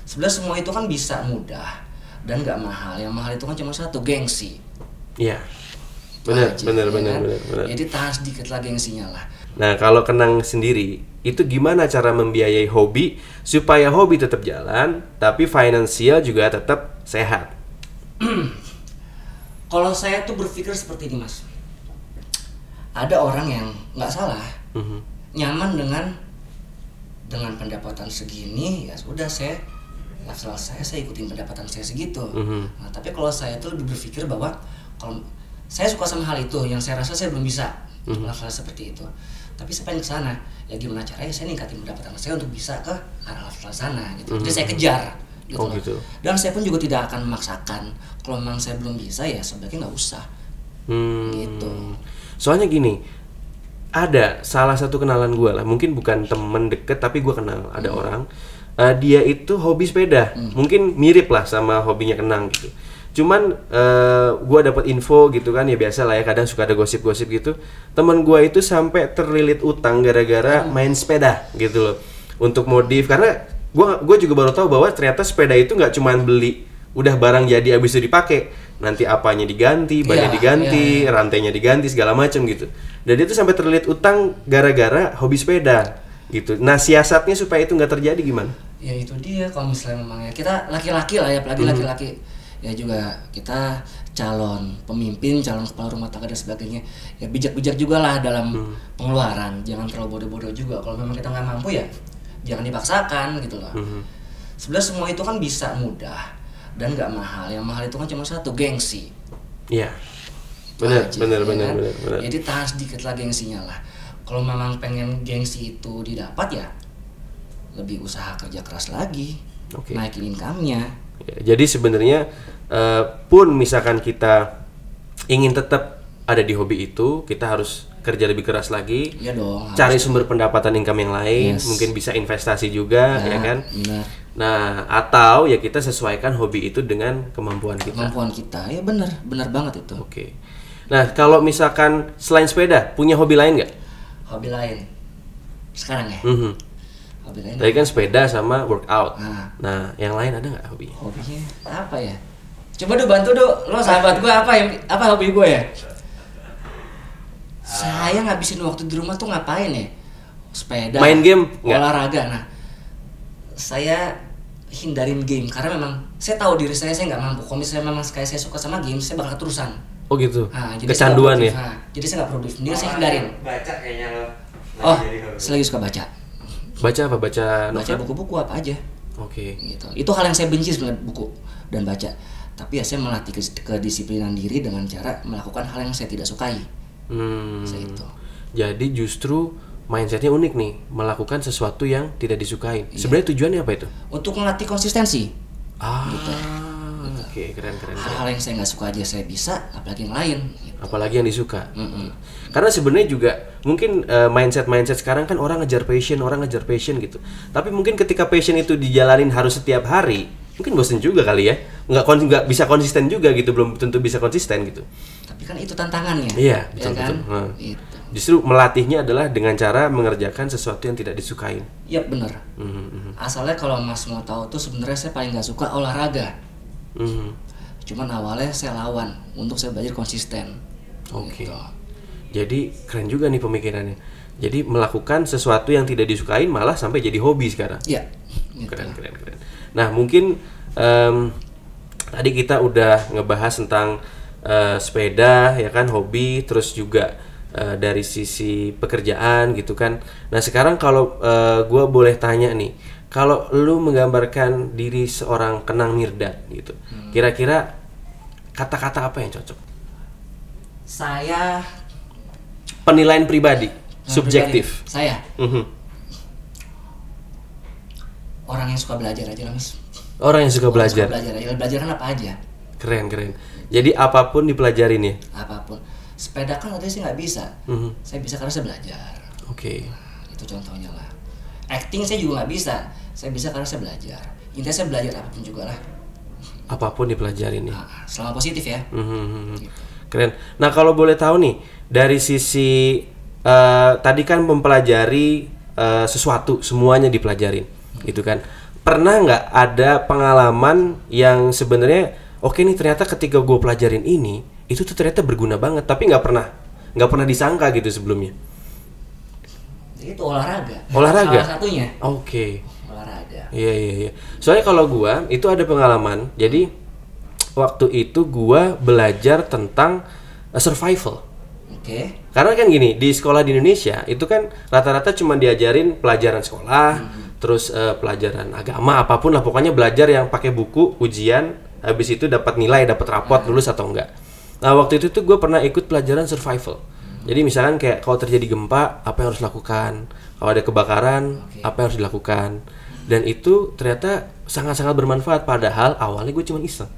Sebenarnya semua itu kan bisa mudah dan nggak mahal. Yang mahal itu kan cuma satu, gengsi. Iya. Benar, Aja, benar, ya benar, kan? benar. Jadi tahan sedikit lah gengsinya lah. Nah, kalau Kenang sendiri, itu gimana cara membiayai hobi supaya hobi tetap jalan, tapi finansial juga tetap sehat? Kalau saya tuh berpikir seperti ini, Mas. Ada orang yang nggak salah, nyaman dengan pendapatan segini, ya sudah lifestyle saya ikutin pendapatan saya segitu. Nah, tapi kalau saya tuh lebih berpikir bahwa kalau saya suka sama hal itu, yang saya rasa saya belum bisa lifestyle seperti itu. Tapi saya pengen ke sana. Ya gimana caranya saya ningkatin pendapatan saya untuk bisa ke arah lifestyle sana gitu. Jadi saya kejar gitu. Oh, loh. gitu. Dan saya pun juga tidak akan memaksakan. Kalau memang saya belum bisa ya sebaiknya nggak usah. Gitu. Soalnya gini, ada salah satu kenalan gue lah, mungkin bukan temen deket tapi gue kenal, ada orang dia itu hobi sepeda, mungkin mirip lah sama hobinya Kenang gitu. Cuman gue dapat info gitu kan, ya biasa lah ya, kadang suka ada gosip-gosip gitu. Temen gue itu sampai terlilit utang gara-gara main sepeda gitu loh, untuk modif. Karena gue juga baru tahu bahwa ternyata sepeda itu nggak cuman beli udah barang jadi abis itu dipakai, nanti apanya diganti, bannya diganti, rantainya diganti, segala macam gitu. Dan dia tuh sampai terlilit utang gara-gara hobi sepeda gitu. Nah, siasatnya supaya itu nggak terjadi gimana? Ya itu dia, kalau misalnya memang ya kita laki-laki lah ya, apalagi laki-laki ya juga kita calon pemimpin, calon kepala rumah tangga dan sebagainya, ya bijak-bijak juga lah dalam pengeluaran, jangan terlalu bodoh-bodoh juga. Kalau memang kita nggak mampu ya jangan dipaksakan gitu loh. Sebenarnya semua itu kan bisa mudah dan nggak mahal. Yang mahal itu kan cuma satu, gengsi. Iya. Benar, Aja, benar, ya benar, kan? benar. Jadi tahan sedikit lah gengsinya lah. Kalau memang pengen gengsi itu didapat ya lebih usaha kerja keras lagi, naikin income-nya. Ya, jadi sebenarnya pun misalkan kita ingin tetap ada di hobi itu, kita harus kerja lebih keras lagi. Iya dong. Cari sumber pendapatan income yang lain, Yes. mungkin bisa investasi juga, ya kan? Benar. Nah, atau ya kita sesuaikan hobi itu dengan kemampuan kita. Kemampuan kita, ya benar banget itu. Oke. Nah, kalau misalkan selain sepeda, punya hobi lain nggak? Hobi lain sekarang ya? Hobi lain. Tadi kan sepeda sama workout. Nah. Nah, yang lain ada nggak hobinya? Hobinya apa ya? Coba bantu lo sahabat gue, apa hobi gue ya? Saya ngabisin waktu di rumah tuh ngapain ya? Sepeda, main game nggak? olahraga. Nah, saya hindarin game karena memang saya tahu diri saya nggak mampu. Kalau misalnya memang kayak saya suka sama game, saya bakal keterusan. Oh gitu. Nah, jadi Kecanduan saya ya? nggak produktif. Nah, jadi saya nggak produktif. Jadi saya hindarin. Baca kayaknya lo. Oh, saya lagi suka baca. Baca apa? Baca Baca novel? buku-buku apa aja. Oke. Gitu. Itu hal yang saya benci sebenarnya, buku dan baca. Tapi ya saya melatih kedisiplinan diri dengan cara melakukan hal yang saya tidak sukai. Saya itu. Jadi justru mindsetnya unik nih, melakukan sesuatu yang tidak disukai. Sebenarnya tujuannya apa itu? Untuk melatih konsistensi. Gitu. Oke, keren. Hal-hal yang saya nggak suka aja saya bisa, apalagi yang lain. Gitu. Apalagi yang disuka. Karena sebenarnya juga mungkin mindset sekarang kan orang ngejar passion gitu. Tapi mungkin ketika passion itu dijalanin harus setiap hari, mungkin bosen juga kali ya. Nggak bisa konsisten juga gitu, belum tentu bisa konsisten gitu. Tapi kan itu tantangannya. Iya, ya betul. kan? Itu. Justru melatihnya adalah dengan cara mengerjakan sesuatu yang tidak disukai. Iya benar. Asalnya kalau Mas mau tahu tuh sebenarnya saya paling nggak suka olahraga. Cuman awalnya saya lawan untuk saya belajar konsisten. Oke. Gitu. Jadi keren juga nih pemikirannya. Jadi melakukan sesuatu yang tidak disukain malah sampai jadi hobi sekarang. Iya. Gitu. Keren. Nah mungkin tadi kita udah ngebahas tentang sepeda ya kan, hobi, terus juga dari sisi pekerjaan gitu kan. Nah sekarang kalau gue boleh tanya nih, kalau lu menggambarkan diri seorang Kenang Mirdad gitu, kira-kira kata-kata apa yang cocok? Saya Penilaian pribadi, subjektif. Saya orang yang suka belajar aja lah Mas. Orang yang suka belajar. Belajar kan apa aja. Keren. Jadi apapun dipelajarin ya. Apapun. Sepeda kan katanya sih nggak bisa. Saya bisa karena saya belajar. Oke. Itu contohnya lah. Acting saya juga nggak bisa. Saya bisa karena saya belajar. Intinya saya belajar apapun juga lah. Apapun dipelajarin ya. Selama positif ya. Gitu. Keren. Nah kalau boleh tahu nih, dari sisi tadi kan mempelajari sesuatu, semuanya dipelajarin, gitu kan. pernah nggak ada pengalaman yang sebenarnya oke nih ternyata ketika gue pelajarin ini itu tuh ternyata berguna banget, tapi nggak pernah disangka gitu sebelumnya? Itu olahraga. Olahraga. Salah satunya. Oke. Olahraga. Iya. Soalnya kalau gua itu ada pengalaman. Jadi waktu itu gua belajar tentang survival. Oke. Karena kan gini, di sekolah di Indonesia itu kan rata-rata cuma diajarin pelajaran sekolah, terus pelajaran agama apapun lah, pokoknya belajar yang pakai buku, ujian, habis itu dapat nilai, dapat rapot, lulus atau enggak. Nah, waktu itu tuh gua pernah ikut pelajaran survival. Jadi misalkan kayak kalau terjadi gempa, apa yang harus dilakukan? Kalau ada kebakaran, apa yang harus dilakukan? Dan itu ternyata sangat-sangat bermanfaat. Padahal awalnya gue cuma iseng.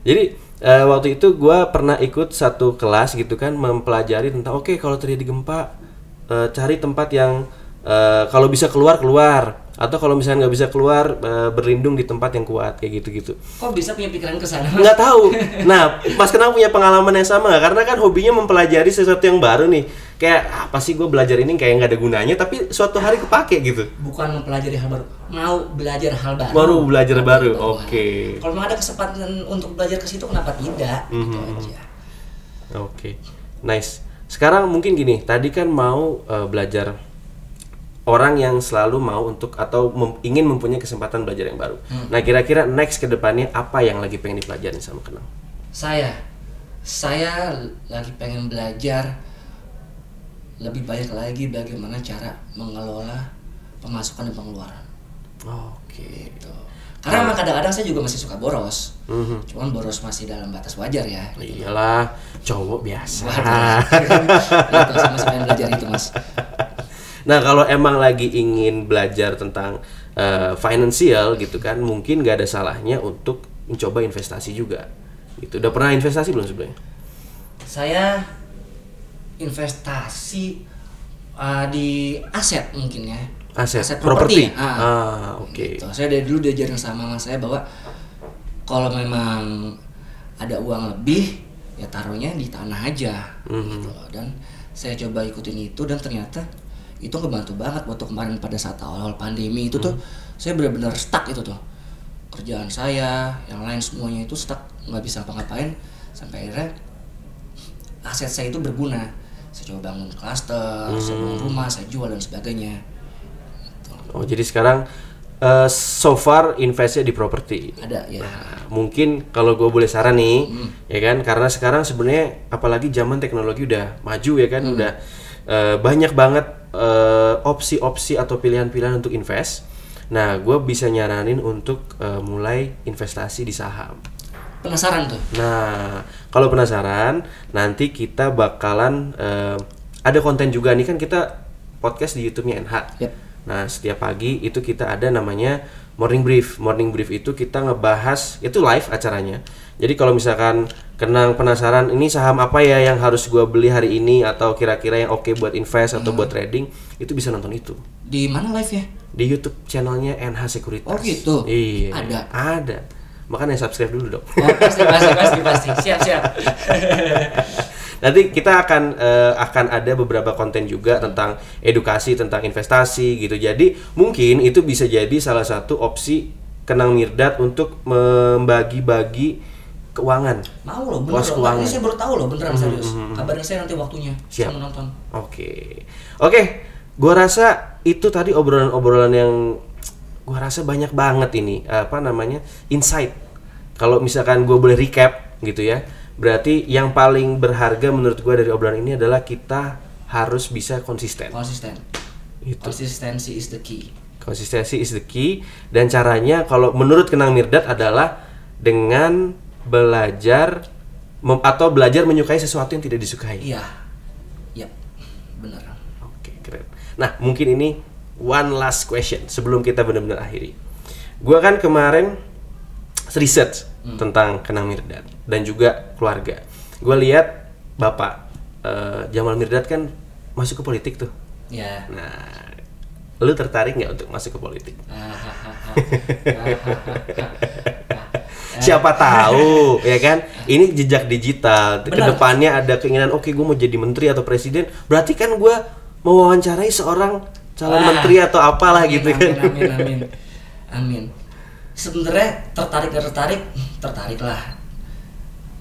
Jadi waktu itu gue pernah ikut satu kelas gitu kan, mempelajari tentang kalau terjadi gempa, cari tempat yang kalau bisa keluar, atau kalau misalnya nggak bisa keluar, berlindung di tempat yang kuat, kayak gitu-gitu. Kok bisa punya pikiran ke sana? Nggak tahu. Nah, Mas Kenang punya pengalaman yang sama nggak? Karena kan hobinya mempelajari sesuatu yang baru nih. Kayak apa sih gue belajar ini kayak nggak ada gunanya, tapi suatu hari kepake gitu. Bukan mempelajari hal baru, mau belajar hal baru. Baru belajar baru, oke. Kalau memang ada kesempatan untuk belajar ke situ, kenapa tidak? Gitu aja. Oke, nice. Sekarang mungkin gini, tadi kan mau belajar, orang yang selalu mau untuk atau ingin mempunyai kesempatan belajar yang baru. Nah, kira-kira next ke depannya apa yang lagi pengen dipelajarin sama Kenang? Saya lagi pengen belajar lebih banyak lagi bagaimana cara mengelola pemasukan dan pengeluaran. Oke. Gitu. Karena memang kadang-kadang saya juga masih suka boros. Cuman boros masih dalam batas wajar ya. Iyalah, cowok biasa. Gitu, saya masih pengen belajar itu, Mas. Nah, kalau emang lagi ingin belajar tentang finansial gitu kan, mungkin gak ada salahnya untuk mencoba investasi juga. Gitu. Udah pernah investasi belum sebelumnya? Saya investasi di aset mungkin ya. Aset properti. Oke. Gitu. Saya dari dulu diajarin sama mama saya bahwa kalau memang ada uang lebih, ya taruhnya di tanah aja. Gitu. Dan saya coba ikutin itu dan ternyata itu ngebantu banget waktu kemarin pada saat awal pandemi itu tuh saya benar-benar stuck itu tuh, kerjaan saya yang lain semuanya itu stuck, nggak bisa apa-ngapain, sampai akhirnya aset saya itu berguna. Saya coba bangun klaster, saya bangun rumah, saya jual dan sebagainya gitu. Oh, jadi sekarang so far investnya di properti. Ada ya. Nah, mungkin kalau gue boleh saran nih, ya kan, karena sekarang sebenarnya apalagi zaman teknologi udah maju ya kan, udah banyak banget opsi-opsi atau pilihan-pilihan untuk invest. Nah, gue bisa nyaranin untuk mulai investasi di saham. Penasaran tuh? Nah, kalau penasaran, nanti kita bakalan ada konten juga nih, kan kita podcast di YouTube-nya NH. Yep. Nah, setiap pagi itu kita ada namanya Morning Brief. Morning Brief itu kita ngebahas, itu live acaranya. Jadi kalau misalkan Kenang penasaran ini saham apa ya yang harus gua beli hari ini, atau kira-kira yang oke buat invest atau buat trading, itu bisa nonton itu. Di mana live ya? Di YouTube channelnya NH Sekuritas. Oh gitu? Iya. Ada. Makanya subscribe dulu dong. Oh, pasti. Siap. Nanti kita akan ada beberapa konten juga tentang edukasi, tentang investasi gitu. Jadi mungkin itu bisa jadi salah satu opsi Kenang Mirdad untuk membagi-bagi keuangan. Mau loh, beneran. Ini saya baru tahu loh, beneran serius. Kabarin saya nanti waktunya. Siap. Saya menonton. Oke. Gua rasa itu tadi obrolan-obrolan yang gua rasa banyak banget ini insight. Kalau misalkan gua boleh recap gitu ya, berarti yang paling berharga menurut gua dari obrolan ini adalah kita harus bisa konsisten. Itu. Konsistensi is the key. Konsistensi is the key, dan caranya kalau menurut Kenang Mirdad adalah dengan belajar menyukai sesuatu yang tidak disukai. Iya. Yap. Benar. Oke, keren. Nah, mungkin ini one last question sebelum kita benar-benar akhiri. Gua kan kemarin research tentang Kenang Mirdad dan juga keluarga. Gua lihat Bapak Jamal Mirdad kan masuk ke politik tuh. Ya. Nah, lu tertarik nggak untuk masuk ke politik? Siapa tahu ya kan, ini jejak digital. Kedepannya ada keinginan, oke, gue mau jadi menteri atau presiden, berarti kan gue mewawancarai seorang calon menteri atau apalah amin, gitu kan. Amin. Sebenarnya tertarik lah.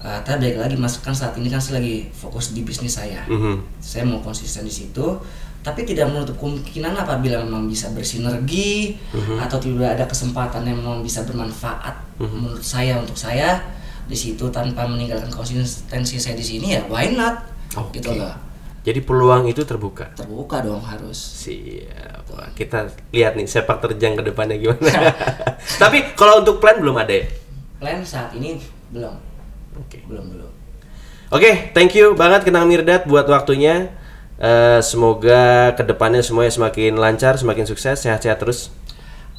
Tapi balik lagi Mas, kan saat ini kan saya lagi fokus di bisnis saya. Saya mau konsisten di situ, tapi tidak menutup kemungkinan apabila memang bisa bersinergi atau tidak ada kesempatan yang memang bisa bermanfaat menurut saya untuk saya di situ tanpa meninggalkan konsistensi saya di sini, ya why not? Gitu loh. Jadi peluang itu terbuka. Terbuka dong harus. Siap. Wah, kita lihat nih sepak terjang ke depannya gimana. Tapi kalau untuk plan belum ada ya? Plan saat ini belum. Belum. Oke, thank you banget Kenang Mirdad buat waktunya. Semoga kedepannya semuanya semakin lancar, semakin sukses, sehat-sehat terus.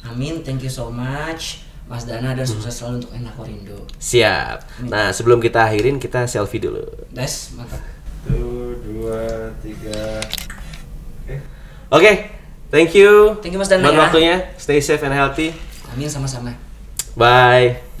Amin, thank you so much Mas Dana, dan sukses selalu untuk Enak Korindo. Siap. Nah, sebelum kita akhirin, kita selfie dulu. Des, mantap. 1, 2, 3. Oke, thank you. Thank you Mas Dana buat ya. waktunya. Stay safe and healthy. Amin, sama-sama. Bye.